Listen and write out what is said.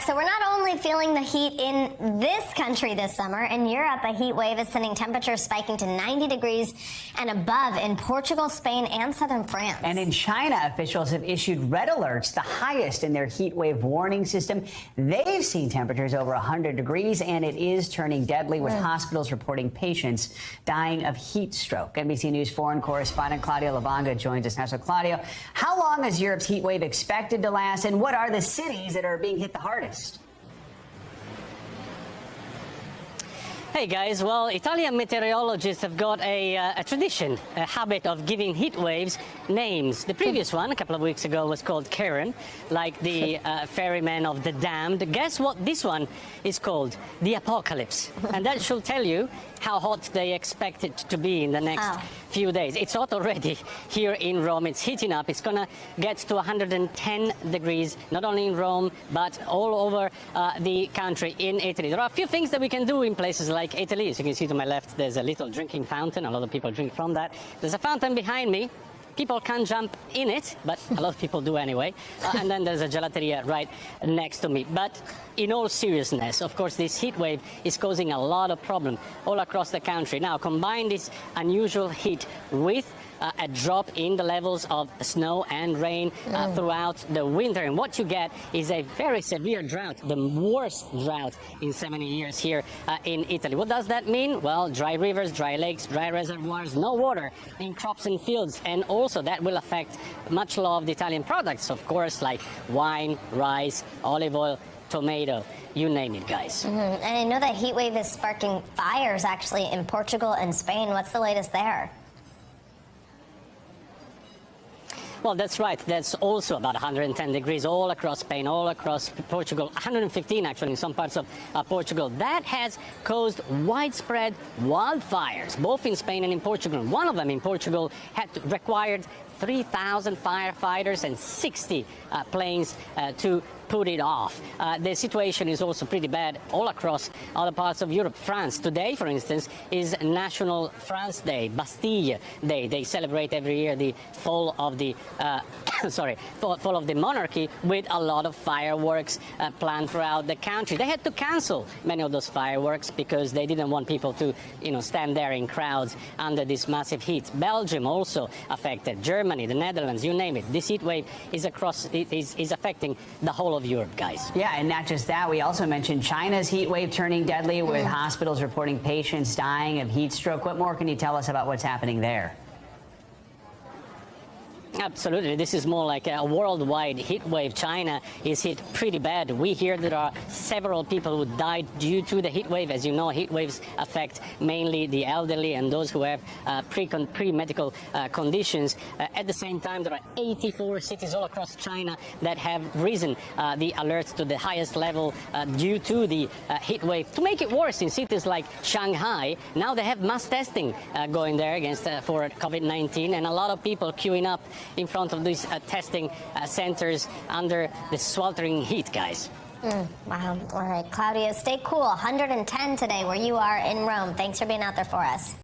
So we're not only feeling the heat in this country this summer. In Europe, a heat wave is sending temperatures spiking to 90 degrees and above in Portugal, Spain, and southern France. And in China, officials have issued red alerts, the highest in their heat wave warning system. They've seen temperatures over 100 degrees, and it is turning deadly, with hospitals reporting patients dying of heat stroke. NBC News foreign correspondent Claudio Lavanga joins us now. So, Claudio, how long is Europe's heat wave expected to last, and what are the cities that are being hit the hardest? Hey guys, well, Italian meteorologists have got a tradition, a habit of giving heat waves names. The previous one, a couple of weeks ago, was called Karen, like the ferryman of the damned. Guess what this one is called? The Apocalypse. And that should tell you how hot they expect it to be in the next few days. It's hot already here in Rome. It's heating up. It's going to get to 110 degrees, not only in Rome, but all over the country in Italy. There are a few things that we can do in places like Italy. As you can see to my left, there's a little drinking fountain. A lot of people drink from that. There's a fountain behind me. People can't jump in it, but a lot of people do anyway. And then there's a gelateria right next to me. But in all seriousness, of course, this heat wave is causing a lot of problems all across the country. Now, combine this unusual heat with a drop in the levels of snow and rain throughout the winter. And what you get is a very severe drought, the worst drought in 70 years here in Italy. What does that mean? Well, dry rivers, dry lakes, dry reservoirs, no water in crops and fields. And also that will affect much loved Italian products, of course, like wine, rice, olive oil, tomato, you name it, guys. And I know that heat wave is sparking fires actually in Portugal and Spain. What's the latest there? Well, that's right. That's also about 110 degrees all across Spain, all across Portugal, 115 actually in some parts of Portugal. That has caused widespread wildfires, both in Spain and in Portugal. One of them in Portugal required 3,000 firefighters and 60 planes to put it off. The situation is also pretty bad all across other parts of Europe. France today, for instance, is National France Day, Bastille Day. They celebrate every year the fall of the fall of the monarchy, with a lot of fireworks planned throughout the country. They had to cancel many of those fireworks because they didn't want people to, stand there in crowds under this massive heat. Belgium also affected, Germany, the Netherlands, you name it. This heat wave is affecting the whole of Europe, guys. Yeah, and not just that, we also mentioned China's heat wave turning deadly, with hospitals reporting patients dying of heat stroke. What more can you tell us about what's happening there? Absolutely. This is more like a worldwide heat wave. China is hit pretty bad. We hear there are several people who died due to the heat wave. As you know, heat waves affect mainly the elderly and those who have pre-medical conditions. At the same time, there are 84 cities all across China that have risen the alerts to the highest level due to the heat wave. To make it worse, in cities like Shanghai, now they have mass testing going there for COVID-19, and a lot of people queuing up in front of these testing centers under the sweltering heat, guys. Wow. All right, Claudia, stay cool. 110 today where you are in Rome. Thanks for being out there for us.